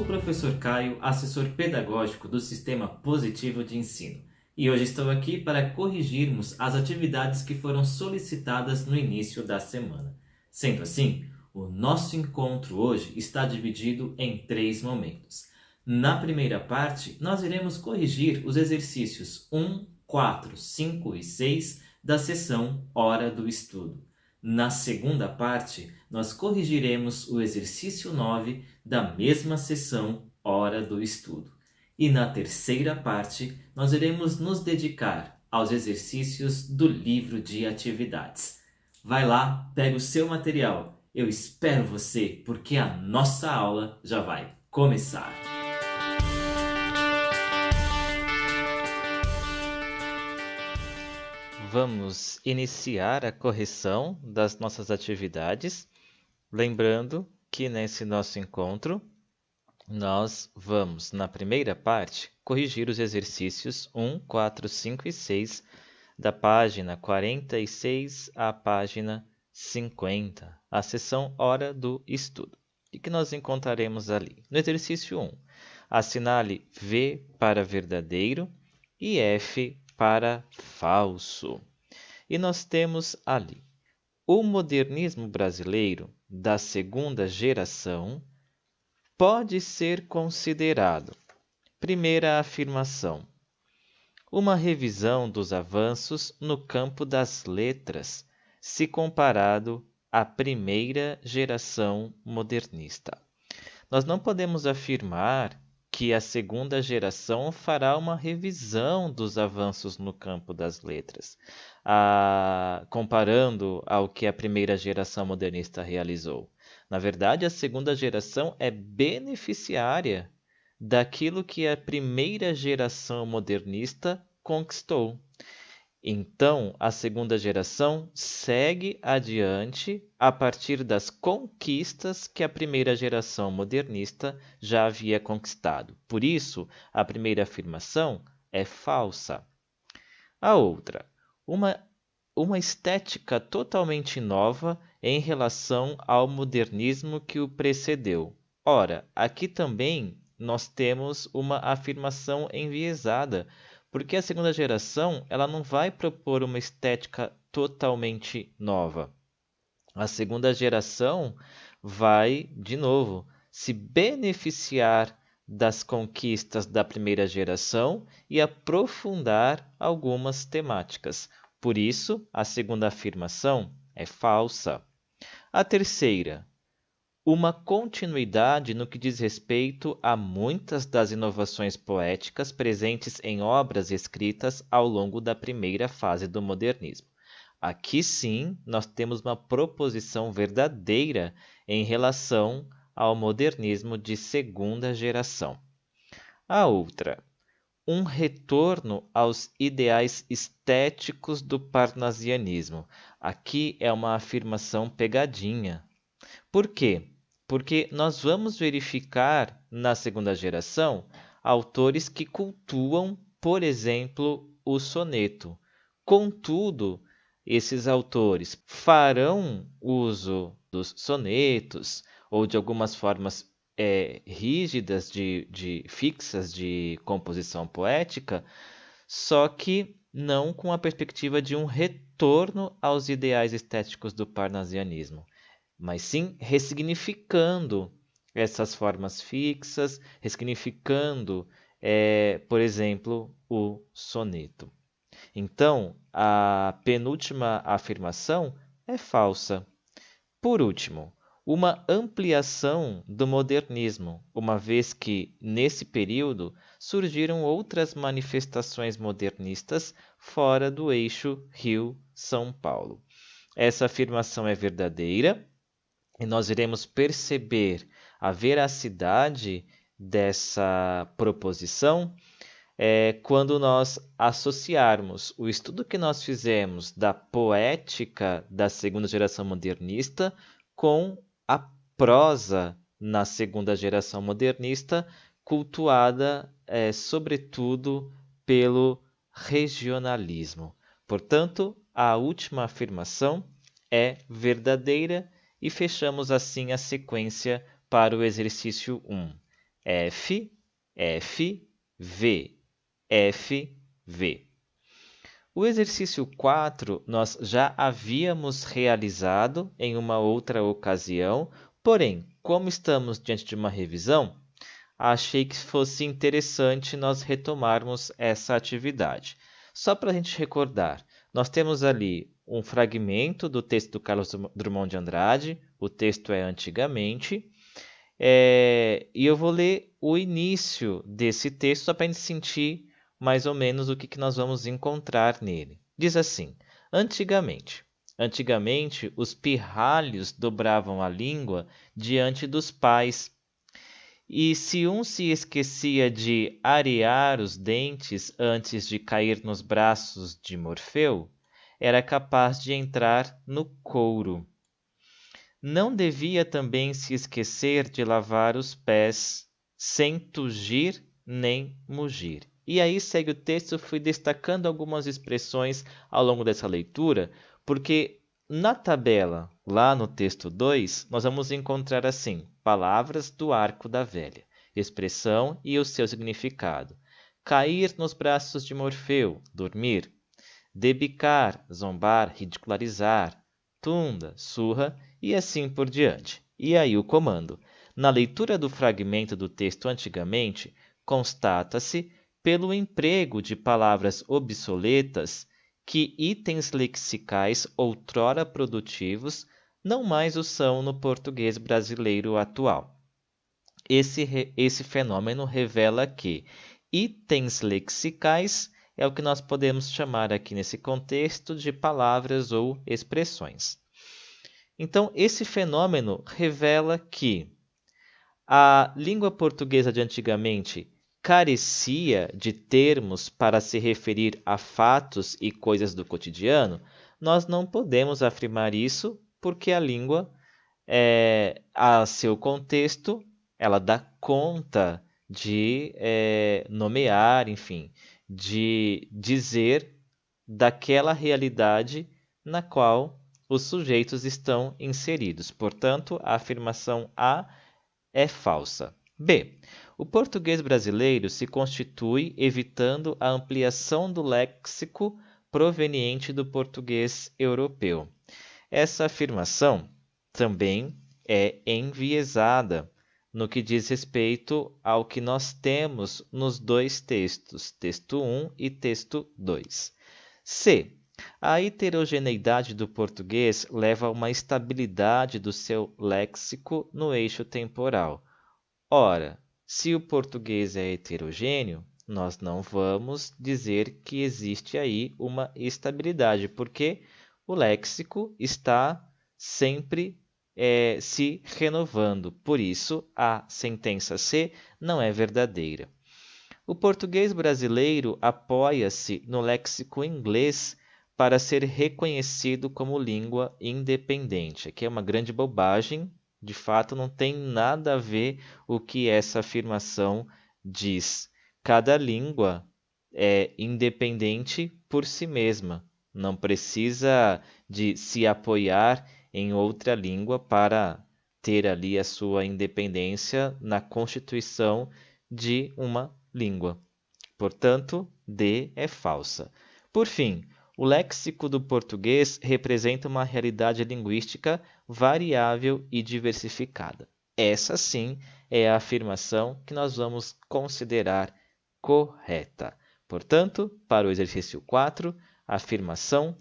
sou o professor Caio, assessor pedagógico do Sistema Positivo de Ensino, e hoje estou aqui para corrigirmos as atividades que foram solicitadas no início da semana. Sendo assim, o nosso encontro hoje está dividido em 3 momentos. Na primeira parte, nós iremos corrigir os exercícios 1, 4, 5 e 6 da sessão Hora do Estudo. Na segunda parte, nós corrigiremos o exercício 9 da mesma sessão Hora do Estudo. E na terceira parte, nós iremos nos dedicar aos exercícios do livro de atividades. Vai lá, pega o seu material. Eu espero você, porque a nossa aula já vai começar. Vamos iniciar a correção das nossas atividades, lembrando que nesse nosso encontro nós vamos, na primeira parte, corrigir os exercícios 1, 4, 5 e 6 da página 46 à página 50, a seção Hora do Estudo. E que nós encontraremos ali? No exercício 1, assinale V para verdadeiro e F para falso. E nós temos ali: o modernismo brasileiro da segunda geração pode ser considerado, primeira afirmação, uma revisão dos avanços no campo das letras, se comparado à primeira geração modernista. Nós não podemos afirmar que a segunda geração fará uma revisão dos avanços no campo das letras, comparando ao que a primeira geração modernista realizou. Na verdade, a segunda geração é beneficiária daquilo que a primeira geração modernista conquistou. Então, a segunda geração segue adiante a partir das conquistas que a primeira geração modernista já havia conquistado. Por isso, a primeira afirmação é falsa. A outra, uma estética totalmente nova em relação ao modernismo que o precedeu. Ora, aqui também nós temos uma afirmação enviesada, porque a segunda geração ela não vai propor uma estética totalmente nova. A segunda geração vai, de novo, se beneficiar das conquistas da primeira geração e aprofundar algumas temáticas. Por isso, a segunda afirmação é falsa. A terceira, uma continuidade no que diz respeito a muitas das inovações poéticas presentes em obras escritas ao longo da primeira fase do modernismo. Aqui sim, nós temos uma proposição verdadeira em relação ao modernismo de segunda geração. A outra, um retorno aos ideais estéticos do parnasianismo. Aqui é uma afirmação pegadinha. Por quê? Porque nós vamos verificar na segunda geração autores que cultuam, por exemplo, o soneto. Contudo, esses autores farão uso dos sonetos ou de algumas formas rígidas, fixas de composição poética, só que não com a perspectiva de um retorno aos ideais estéticos do parnasianismo, mas sim ressignificando essas formas fixas, ressignificando, por exemplo, o soneto. Então, a penúltima afirmação é falsa. Por último, uma ampliação do modernismo, uma vez que, nesse período, surgiram outras manifestações modernistas fora do eixo Rio-São Paulo. Essa afirmação é verdadeira e nós iremos perceber a veracidade dessa proposição quando nós associarmos o estudo que nós fizemos da poética da segunda geração modernista com a prosa na segunda geração modernista, cultuada sobretudo pelo regionalismo. Portanto, a última afirmação é verdadeira e fechamos assim a sequência para o exercício 1. F, F, V, F, V. O exercício 4 nós já havíamos realizado em uma outra ocasião, porém, como estamos diante de uma revisão, achei que fosse interessante nós retomarmos essa atividade. Só para a gente recordar, nós temos ali um fragmento do texto do Carlos Drummond de Andrade, o texto é Antigamente, e eu vou ler o início desse texto só para a gente sentir mais ou menos o que nós vamos encontrar nele. Diz assim: Antigamente, os pirralhos dobravam a língua diante dos pais, e se um se esquecia de arear os dentes antes de cair nos braços de Morfeu, era capaz de entrar no couro. Não devia também se esquecer de lavar os pés, sem tugir nem mugir. E aí segue o texto, eu fui destacando algumas expressões ao longo dessa leitura, porque na tabela, lá no texto 2, nós vamos encontrar assim, palavras do arco da velha, expressão e o seu significado. Cair nos braços de Morfeu, dormir. Debicar, zombar, ridicularizar. Tunda, surra e assim por diante. E aí o comando. Na leitura do fragmento do texto Antigamente, constata-se, pelo emprego de palavras obsoletas, que itens lexicais outrora produtivos não mais o são no português brasileiro atual. Esse fenômeno revela que itens lexicais é o que nós podemos chamar aqui nesse contexto de palavras ou expressões. Então, esse fenômeno revela que a língua portuguesa de antigamente carecia de termos para se referir a fatos e coisas do cotidiano. Nós não podemos afirmar isso porque a língua, a seu contexto, ela dá conta de nomear, enfim, de dizer daquela realidade na qual os sujeitos estão inseridos. Portanto, a afirmação A é falsa. B. O português brasileiro se constitui evitando a ampliação do léxico proveniente do português europeu. Essa afirmação também é enviesada no que diz respeito ao que nós temos nos dois textos, texto 1 e texto 2. C. A heterogeneidade do português leva a uma estabilidade do seu léxico no eixo temporal. Ora, se o português é heterogêneo, nós não vamos dizer que existe aí uma estabilidade, porque o léxico está sempre se renovando. Por isso, a sentença C não é verdadeira. O português brasileiro apoia-se no léxico inglês para ser reconhecido como língua independente, que é uma grande bobagem. De fato, não tem nada a ver o que essa afirmação diz. Cada língua é independente por si mesma, não precisa de se apoiar em outra língua para ter ali a sua independência na constituição de uma língua. Portanto, D é falsa. Por fim, o léxico do português representa uma realidade linguística variável e diversificada. Essa sim é a afirmação que nós vamos considerar correta. Portanto, para o exercício 4, afirmação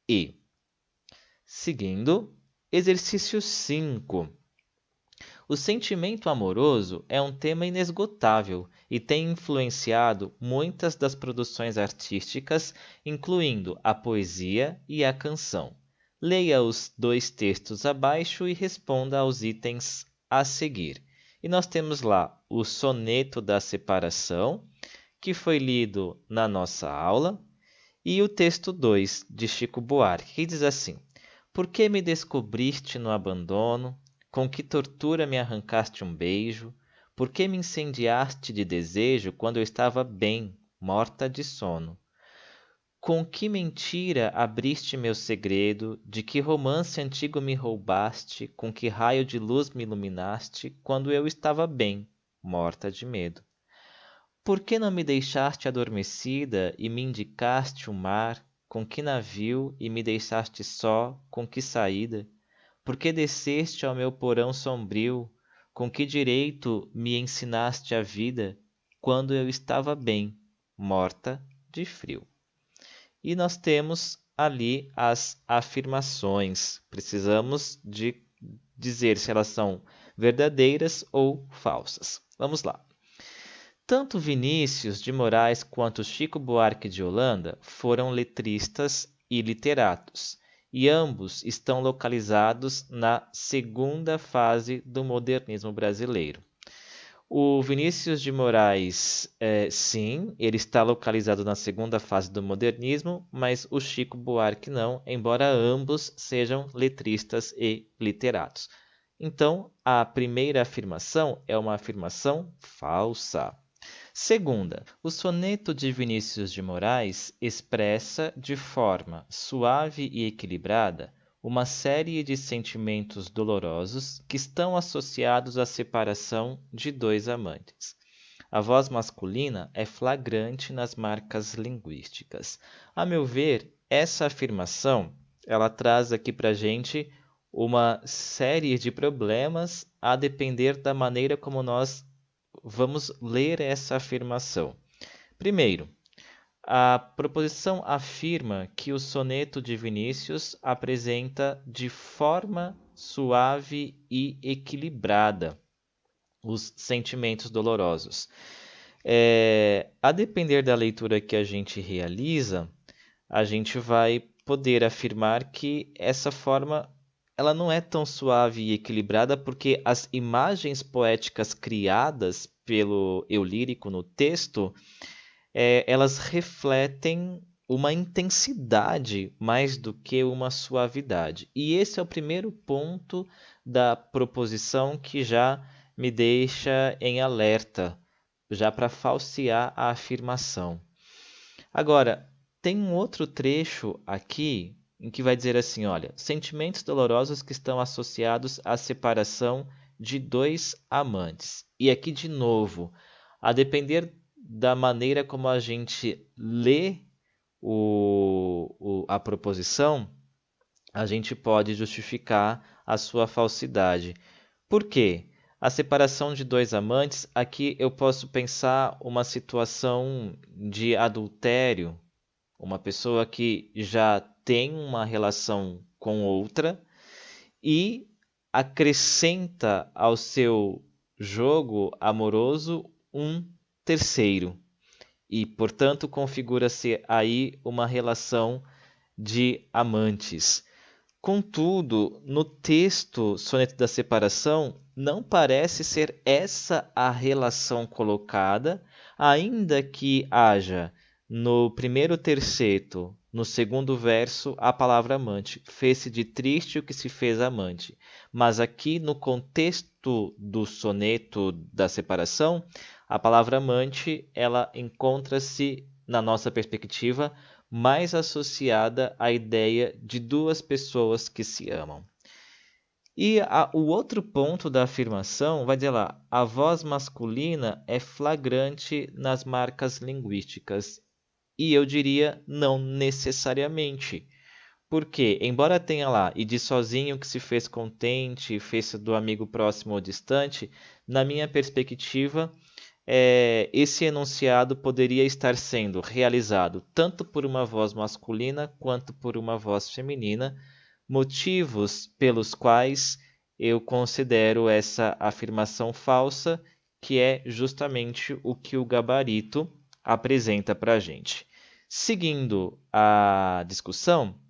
E. Seguindo, exercício 5. O sentimento amoroso é um tema inesgotável e tem influenciado muitas das produções artísticas, incluindo a poesia e a canção. Leia os dois textos abaixo e responda aos itens a seguir. E nós temos lá o Soneto da Separação, que foi lido na nossa aula, e o texto 2, de Chico Buarque, que diz assim: Por que me descobriste no abandono? Com que tortura me arrancaste um beijo? Por que me incendiaste de desejo quando eu estava bem, morta de sono? Com que mentira abriste meu segredo? De que romance antigo me roubaste? Com que raio de luz me iluminaste quando eu estava bem, morta de medo. Por que não me deixaste adormecida e me indicaste o mar? Com que navio e me deixaste só? Com que saída? Por que desceste ao meu porão sombrio? Com que direito me ensinaste a vida, quando eu estava bem, morta de frio? E nós temos ali as afirmações. Precisamos de dizer se elas são verdadeiras ou falsas. Vamos lá. Tanto Vinícius de Moraes quanto Chico Buarque de Holanda foram letristas e literatos, e ambos estão localizados na segunda fase do modernismo brasileiro. O Vinícius de Moraes, sim, ele está localizado na segunda fase do modernismo, mas o Chico Buarque não, embora ambos sejam letristas e literatos. Então, a primeira afirmação é uma afirmação falsa. Segunda, o soneto de Vinícius de Moraes expressa de forma suave e equilibrada uma série de sentimentos dolorosos que estão associados à separação de dois amantes. A voz masculina é flagrante nas marcas linguísticas. A meu ver, essa afirmação ela traz aqui para a gente uma série de problemas a depender da maneira como nós vamos ler essa afirmação. Primeiro, a proposição afirma que o soneto de Vinícius apresenta de forma suave e equilibrada os sentimentos dolorosos. A depender da leitura que a gente realiza, a gente vai poder afirmar que essa forma ela não é tão suave e equilibrada porque as imagens poéticas criadas pelo eu lírico no texto elas refletem uma intensidade mais do que uma suavidade. E esse é o primeiro ponto da proposição que já me deixa em alerta, já para falsear a afirmação. Agora, tem um outro trecho aqui em que vai dizer assim, olha, sentimentos dolorosos que estão associados à separação de dois amantes. E aqui de novo, a depender da maneira como a gente lê a proposição, a gente pode justificar a sua falsidade. Por quê? A separação de dois amantes, aqui eu posso pensar uma situação de adultério, uma pessoa que já tem uma relação com outra e acrescenta ao seu jogo amoroso um terceiro. E, portanto, configura-se aí uma relação de amantes. Contudo, no texto Soneto da Separação, não parece ser essa a relação colocada, ainda que haja no primeiro terceto, no segundo verso, a palavra amante. Fez-se de triste o que se fez amante. Mas aqui, no contexto do soneto da separação, a palavra amante ela encontra-se, na nossa perspectiva, mais associada à ideia de duas pessoas que se amam. E o outro ponto da afirmação vai dizer lá, a voz masculina é flagrante nas marcas linguísticas. E eu diria não necessariamente. Porque, embora tenha lá, e de sozinho que se fez contente, fez do amigo próximo ou distante, na minha perspectiva, esse enunciado poderia estar sendo realizado tanto por uma voz masculina quanto por uma voz feminina, motivos pelos quais eu considero essa afirmação falsa, que é justamente o que o gabarito apresenta para a gente. Seguindo a discussão,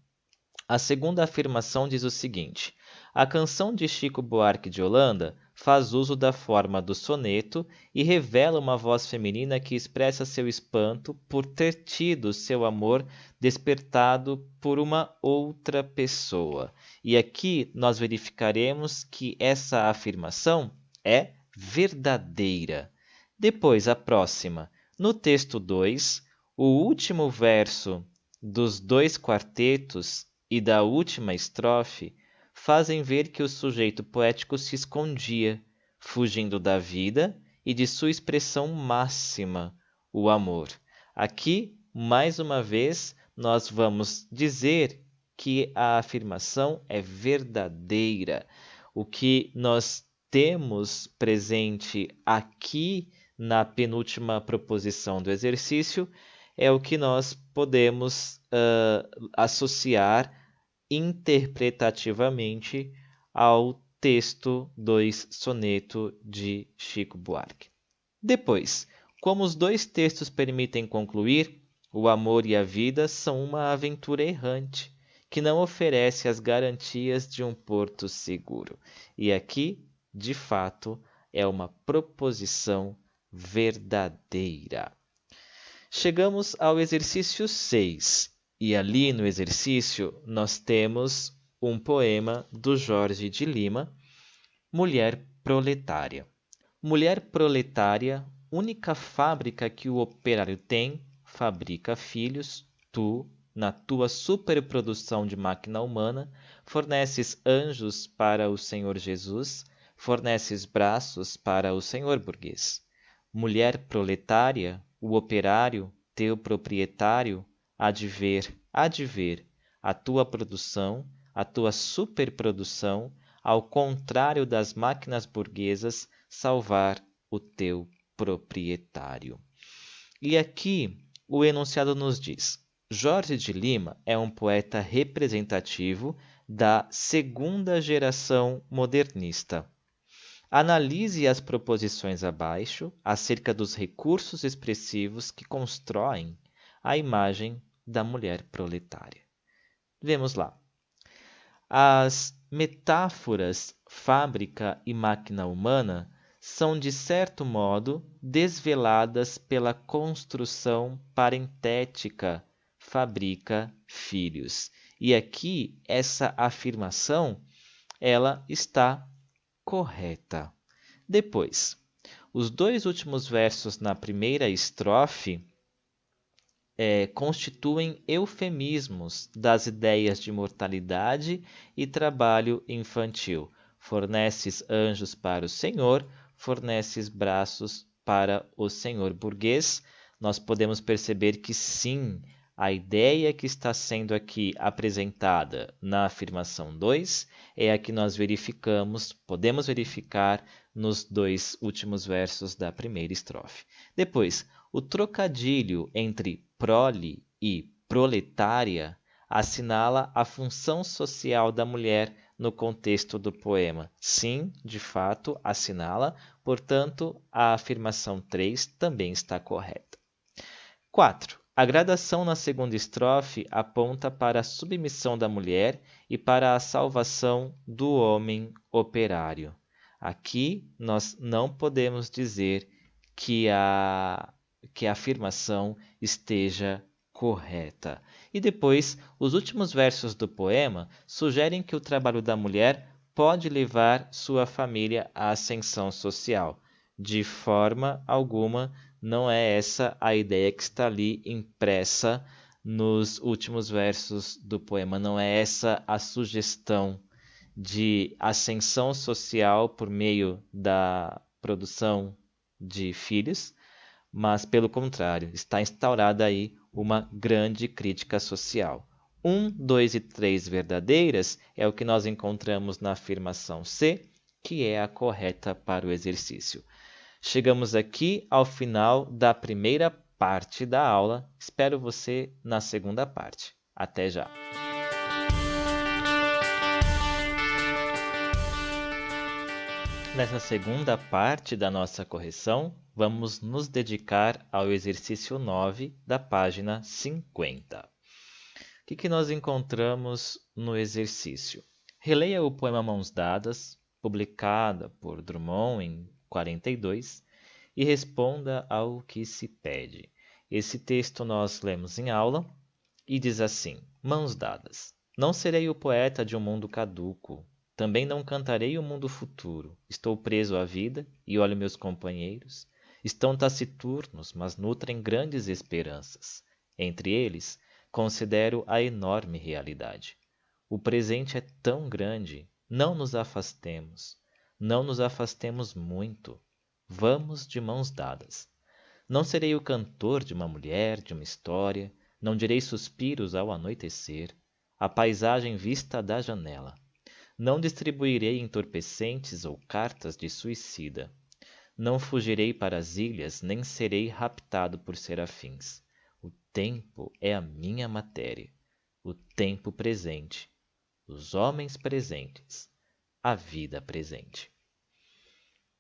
a segunda afirmação diz o seguinte: a canção de Chico Buarque de Holanda faz uso da forma do soneto e revela uma voz feminina que expressa seu espanto por ter tido seu amor despertado por uma outra pessoa. E aqui nós verificaremos que essa afirmação é verdadeira. Depois, a próxima. No texto 2, o último verso dos dois quartetos e da última estrofe fazem ver que o sujeito poético se escondia, fugindo da vida e de sua expressão máxima, o amor. Aqui, mais uma vez, nós vamos dizer que a afirmação é verdadeira. O que nós temos presente aqui na penúltima proposição do exercício é o que nós podemos associar interpretativamente ao texto 2 soneto de Chico Buarque. Depois, como os dois textos permitem concluir, o amor e a vida são uma aventura errante, que não oferece as garantias de um porto seguro. E aqui, de fato, é uma proposição verdadeira. Chegamos ao exercício 6, e ali no exercício nós temos um poema do Jorge de Lima, Mulher Proletária. Mulher proletária, única fábrica que o operário tem, fabrica filhos, tu, na tua superprodução de máquina humana, forneces anjos para o Senhor Jesus, forneces braços para o Senhor burguês. Mulher proletária, o operário, teu proprietário, há de ver a tua produção, a tua superprodução, ao contrário das máquinas burguesas, salvar o teu proprietário. E aqui o enunciado nos diz: Jorge de Lima é um poeta representativo da segunda geração modernista. Analise as proposições abaixo acerca dos recursos expressivos que constroem a imagem da mulher proletária. Vemos lá. As metáforas fábrica e máquina humana são, de certo modo, desveladas pela construção parentética fabrica filhos. E aqui essa afirmação ela está correta. Depois, os dois últimos versos na primeira estrofe constituem eufemismos das ideias de mortalidade e trabalho infantil. Forneces anjos para o Senhor, forneces braços para o Senhor burguês. Nós podemos perceber que sim, a ideia que está sendo aqui apresentada na afirmação 2 é a que nós podemos verificar nos dois últimos versos da primeira estrofe. Depois, o trocadilho entre prole e proletária assinala a função social da mulher no contexto do poema. Sim, de fato, assinala, portanto, a afirmação 3 também está correta. 4. A gradação na segunda estrofe aponta para a submissão da mulher e para a salvação do homem operário. Aqui nós não podemos dizer que a afirmação esteja correta. E depois, os últimos versos do poema sugerem que o trabalho da mulher pode levar sua família à ascensão social. De forma alguma, não é essa a ideia que está ali impressa nos últimos versos do poema. Não é essa a sugestão de ascensão social por meio da produção de filhos, mas, pelo contrário, está instaurada aí uma grande crítica social. 1, 2 e 3 verdadeiras é o que nós encontramos na afirmação C, que é a correta para o exercício. Chegamos aqui ao final da primeira parte da aula. Espero você na segunda parte. Até já! Nessa segunda parte da nossa correção, vamos nos dedicar ao exercício 9 da página 50. O que nós encontramos no exercício? Releia o poema Mãos Dadas, publicada por Drummond em 42, e responda ao que se pede. Esse texto nós lemos em aula e diz assim: Mãos dadas. Não serei o poeta de um mundo caduco. Também não cantarei o mundo futuro. Estou preso à vida e olho meus companheiros. Estão taciturnos, mas nutrem grandes esperanças. Entre eles, considero a enorme realidade. O presente é tão grande, não nos afastemos. Não nos afastemos muito. Vamos de mãos dadas. Não serei o cantor de uma mulher, de uma história, não direi suspiros ao anoitecer, a paisagem vista da janela. Não distribuirei entorpecentes ou cartas de suicida. Não fugirei para as ilhas, nem serei raptado por serafins. O tempo é a minha matéria, o tempo presente, os homens presentes, a vida presente.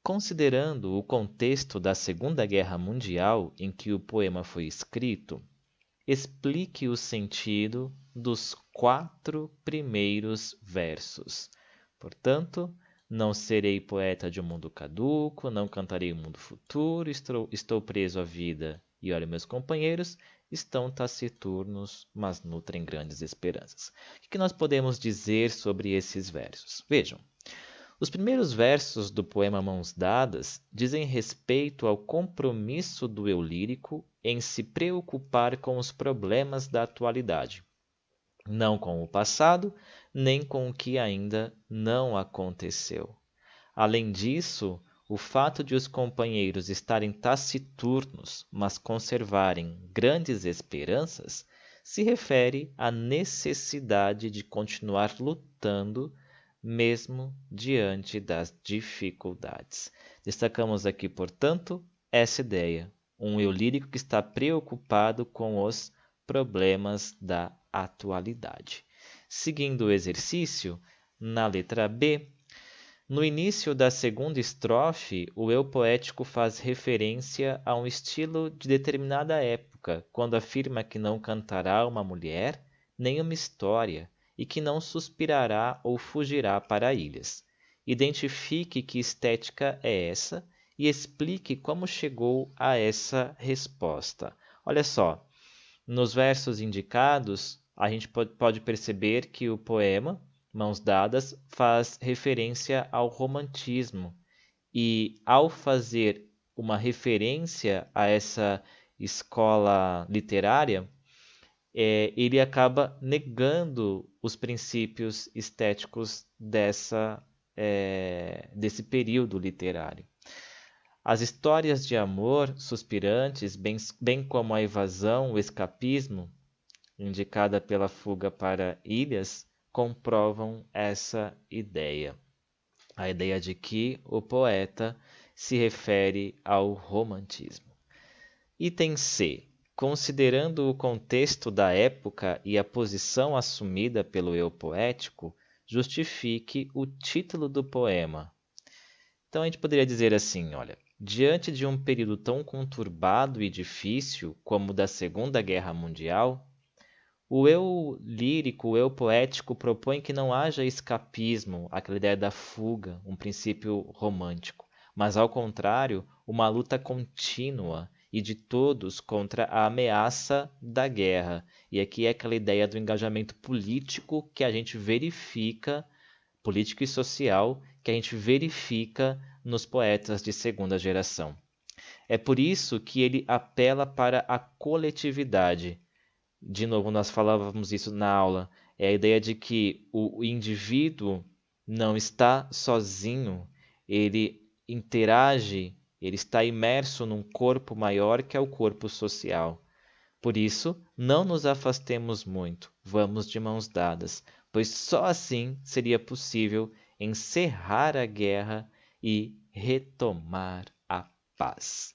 Considerando o contexto da Segunda Guerra Mundial em que o poema foi escrito, explique o sentido dos 4 primeiros versos. Portanto, não serei poeta de um mundo caduco, não cantarei o mundo futuro, estou preso à vida e olha meus companheiros, estão taciturnos, mas nutrem grandes esperanças. O que nós podemos dizer sobre esses versos? Vejam, os primeiros versos do poema Mãos Dadas dizem respeito ao compromisso do eu lírico em se preocupar com os problemas da atualidade, não com o passado, nem com o que ainda não aconteceu. Além disso, o fato de os companheiros estarem taciturnos, mas conservarem grandes esperanças, se refere à necessidade de continuar lutando mesmo diante das dificuldades. Destacamos aqui, portanto, essa ideia, um eu lírico que está preocupado com os problemas da atualidade. Seguindo o exercício, na letra B, no início da segunda estrofe, o eu poético faz referência a um estilo de determinada época, quando afirma que não cantará uma mulher nem uma história, e que não suspirará ou fugirá para ilhas. Identifique que estética é essa e explique como chegou a essa resposta. Olha só, nos versos indicados, a gente pode perceber que o poema Mãos Dadas faz referência ao romantismo e, ao fazer uma referência a essa escola literária, ele acaba negando os princípios estéticos desse período literário. As histórias de amor suspirantes, bem como a evasão, o escapismo, indicada pela fuga para ilhas, comprovam essa ideia. A ideia de que o poeta se refere ao romantismo. Item C. Considerando o contexto da época e a posição assumida pelo eu poético, justifique o título do poema. Então a gente poderia dizer assim, olha, diante de um período tão conturbado e difícil como o da Segunda Guerra Mundial, o eu lírico, o eu poético propõe que não haja escapismo, aquela ideia da fuga, um princípio romântico, mas ao contrário, uma luta contínua e de todos contra a ameaça da guerra. E aqui é aquela ideia do engajamento político que a gente verifica, político e social, que a gente verifica nos poetas de segunda geração. É por isso que ele apela para a coletividade. De novo, nós falávamos isso na aula, é a ideia de que o indivíduo não está sozinho, ele interage, ele está imerso num corpo maior que é o corpo social. Por isso, não nos afastemos muito, vamos de mãos dadas, pois só assim seria possível encerrar a guerra e retomar a paz.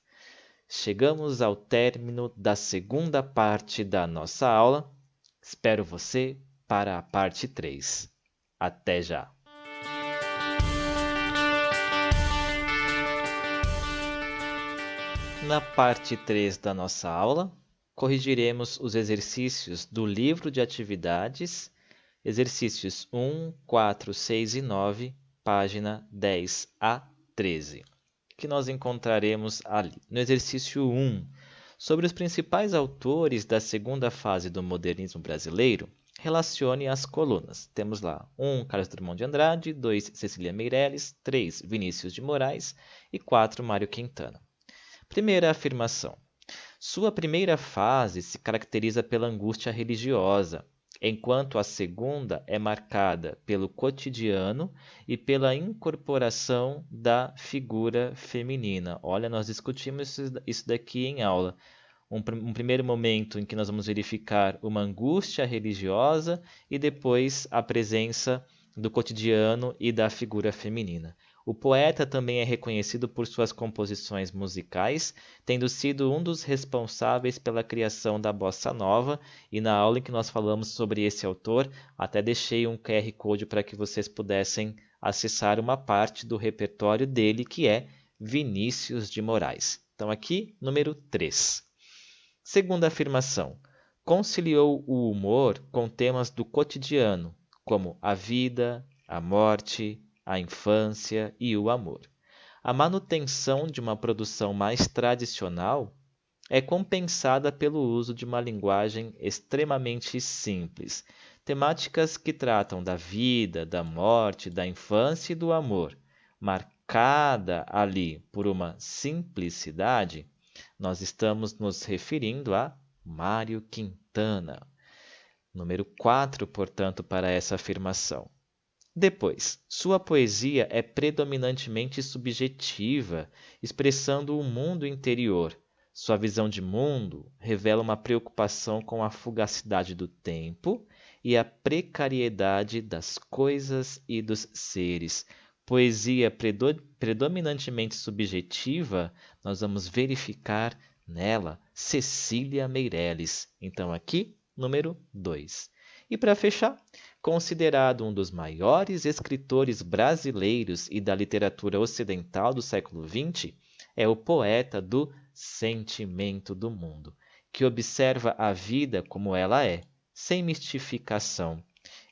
Chegamos ao término da segunda parte da nossa aula. Espero você para a parte 3. Até já! Na parte 3 da nossa aula, corrigiremos os exercícios do livro de atividades, exercícios 1, 4, 6 e 9, página 10 a 13. Que nós encontraremos ali. No exercício 1, sobre os principais autores da segunda fase do modernismo brasileiro, relacione as colunas. Temos lá 1, Carlos Drummond de Andrade, 2, Cecília Meirelles, 3, Vinícius de Moraes e 4, Mário Quintana. Primeira afirmação. Sua primeira fase se caracteriza pela angústia religiosa. enquanto a segunda é marcada pelo cotidiano e pela incorporação da figura feminina. Olha, nós discutimos isso daqui em aula. Um primeiro momento em que nós vamos verificar uma angústia religiosa e depois a presença do cotidiano e da figura feminina. O poeta também é reconhecido por suas composições musicais, tendo sido um dos responsáveis pela criação da bossa nova, e na aula em que nós falamos sobre esse autor, até deixei um QR Code para que vocês pudessem acessar uma parte do repertório dele, que é Vinícius de Moraes. Então aqui, número 3. Segunda afirmação, conciliou o humor com temas do cotidiano, como a vida, a morte, a infância e o amor. A manutenção de uma produção mais tradicional é compensada pelo uso de uma linguagem extremamente simples, temáticas que tratam da vida, da morte, da infância e do amor, marcada ali por uma simplicidade. Nós estamos nos referindo a Mário Quintana. Número 4, portanto, para essa afirmação. Depois, sua poesia é predominantemente subjetiva, expressando o mundo interior. Sua visão de mundo revela uma preocupação com a fugacidade do tempo e a precariedade das coisas e dos seres. Poesia predominantemente subjetiva, nós vamos verificar nela Cecília Meirelles. Então, aqui, número 2. E para fechar, considerado um dos maiores escritores brasileiros e da literatura ocidental do século XX, é o poeta do sentimento do mundo, que observa a vida como ela é, sem mistificação.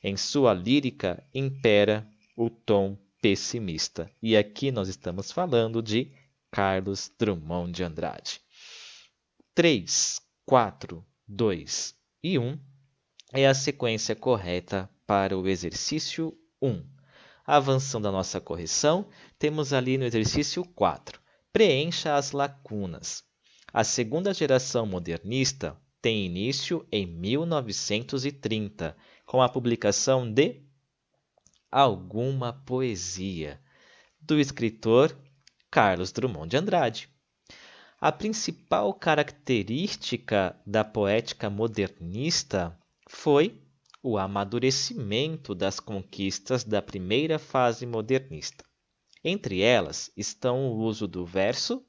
Em sua lírica impera o tom pessimista. E aqui nós estamos falando de Carlos Drummond de Andrade. 3, 4, 2 e 1 é a sequência correta para o exercício 1. Avançando a nossa correção, temos ali no exercício 4. Preencha as lacunas. A segunda geração modernista tem início em 1930, com a publicação de Alguma Poesia, do escritor Carlos Drummond de Andrade. A principal característica da poética modernista foi o amadurecimento das conquistas da primeira fase modernista. Entre elas estão o uso do verso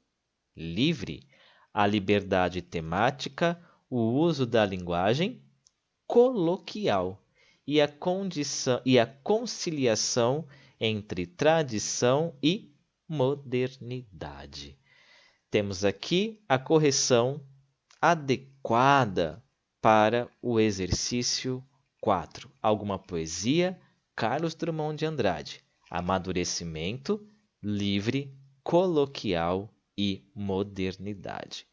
livre, a liberdade temática, o uso da linguagem coloquial e a conciliação entre tradição e modernidade. Temos aqui a correção adequada para o exercício 4. Alguma Poesia, Carlos Drummond de Andrade. Amadurecimento, livre, coloquial e modernidade.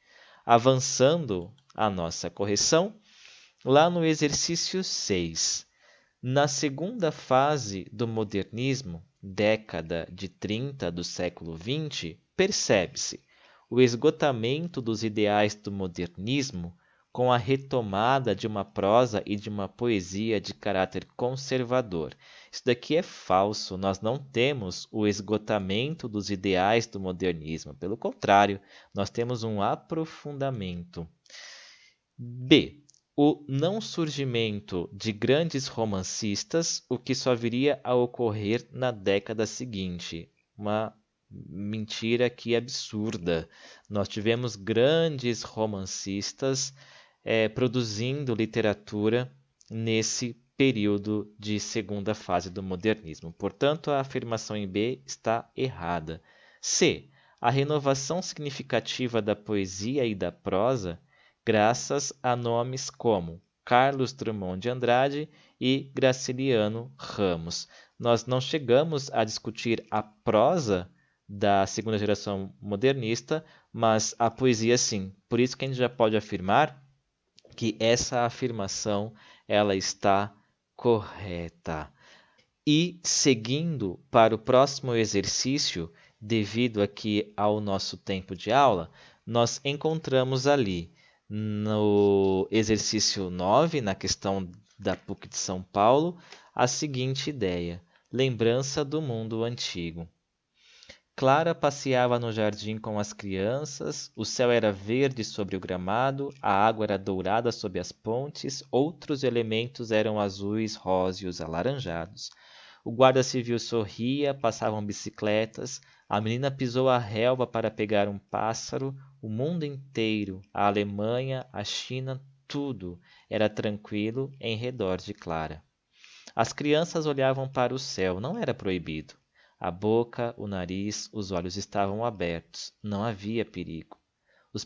Avançando a nossa correção, lá no exercício 6. Na segunda fase do modernismo, década de 30 do século XX, percebe-se o esgotamento dos ideais do modernismo com a retomada de uma prosa e de uma poesia de caráter conservador. Isso daqui é falso, nós não temos o esgotamento dos ideais do modernismo. Pelo contrário, nós temos um aprofundamento. B. O não surgimento de grandes romancistas, o que só viria a ocorrer na década seguinte. Uma mentira que absurda. Nós tivemos grandes romancistas produzindo literatura nesse período de segunda fase do modernismo. Portanto, a afirmação em B está errada. C. A renovação significativa da poesia e da prosa, graças a nomes como Carlos Drummond de Andrade e Graciliano Ramos. Nós não chegamos a discutir a prosa da segunda geração modernista, mas a poesia sim. Por isso que a gente já pode afirmar que essa afirmação ela está correta. E seguindo para o próximo exercício, devido aqui ao nosso tempo de aula, nós encontramos ali no exercício 9, na questão da PUC de São Paulo, a seguinte ideia: lembrança do mundo antigo. Clara passeava no jardim com as crianças, o céu era verde sobre o gramado, a água era dourada sob as pontes, outros elementos eram azuis, róseos, alaranjados. O guarda civil sorria, passavam bicicletas, a menina pisou a relva para pegar um pássaro, o mundo inteiro, a Alemanha, a China, tudo era tranquilo em redor de Clara. As crianças olhavam para o céu, não era proibido. A boca, o nariz, os olhos estavam abertos. Não havia perigo. Os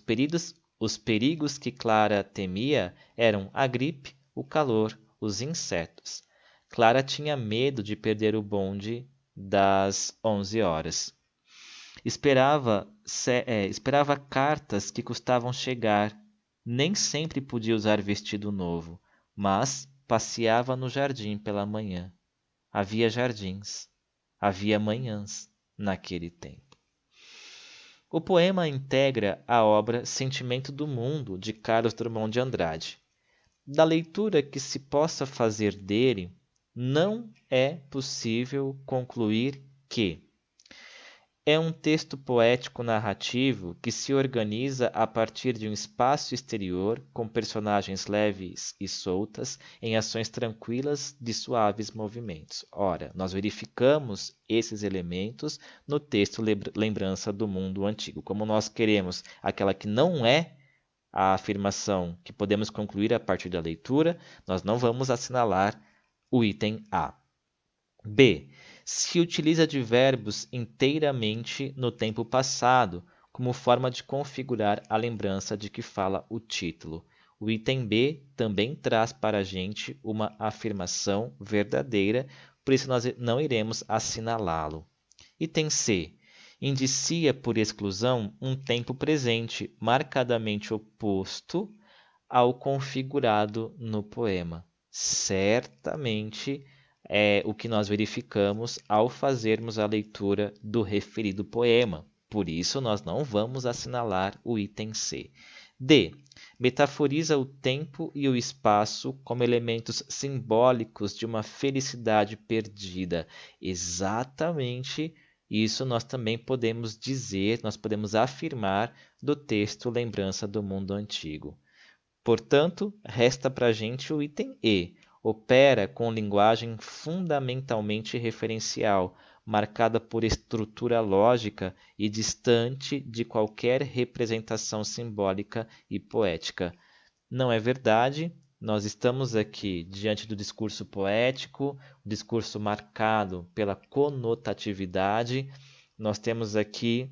perigos que Clara temia eram a gripe, o calor, os insetos. Clara tinha medo de perder o bonde das 11 horas. Esperava cartas que custavam chegar. Nem sempre podia usar vestido novo, mas passeava no jardim pela manhã. Havia jardins. Havia manhãs naquele tempo. O poema integra a obra Sentimento do Mundo, de Carlos Drummond de Andrade. Da leitura que se possa fazer dele, não é possível concluir que é um texto poético-narrativo que se organiza a partir de um espaço exterior com personagens leves e soltas em ações tranquilas de suaves movimentos. Ora, nós verificamos esses elementos no texto Lembrança do Mundo Antigo. Como nós queremos aquela que não é a afirmação que podemos concluir a partir da leitura, nós não vamos assinalar o item A. B. Se utiliza de verbos inteiramente no tempo passado, como forma de configurar a lembrança de que fala o título. O item B também traz para a gente uma afirmação verdadeira, por isso nós não iremos assinalá-lo. Item C. Indicia por exclusão um tempo presente, marcadamente oposto ao configurado no poema. Certamente é o que nós verificamos ao fazermos a leitura do referido poema. Por isso, nós não vamos assinalar o item C. D. Metaforiza o tempo e o espaço como elementos simbólicos de uma felicidade perdida. Exatamente isso nós também podemos dizer, nós podemos afirmar do texto Lembrança do Mundo Antigo. Portanto, resta para a gente o item E. Opera com linguagem fundamentalmente referencial, marcada por estrutura lógica e distante de qualquer representação simbólica e poética. Não é verdade? Nós estamos aqui diante do discurso poético, o discurso marcado pela conotatividade. Nós temos aqui,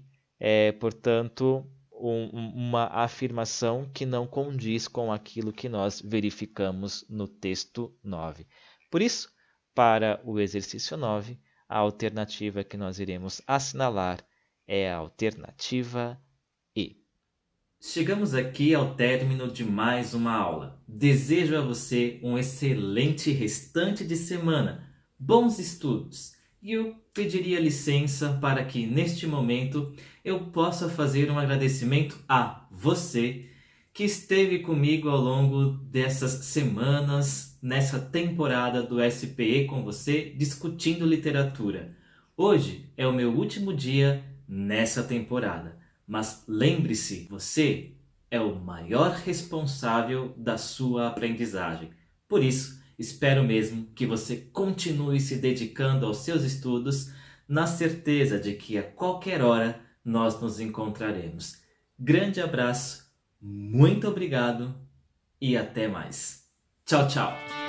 portanto, uma afirmação que não condiz com aquilo que nós verificamos no texto 9. Por isso, para o exercício 9, a alternativa que nós iremos assinalar é a alternativa E. Chegamos aqui ao término de mais uma aula. Desejo a você um excelente restante de semana, bons estudos. E eu pediria licença para que, neste momento, eu possa fazer um agradecimento a você que esteve comigo ao longo dessas semanas, nessa temporada do SPE com você, discutindo literatura. Hoje é o meu último dia nessa temporada, mas lembre-se, você é o maior responsável da sua aprendizagem. Por isso, espero mesmo que você continue se dedicando aos seus estudos, na certeza de que a qualquer hora nós nos encontraremos. Grande abraço, muito obrigado e até mais. Tchau, tchau!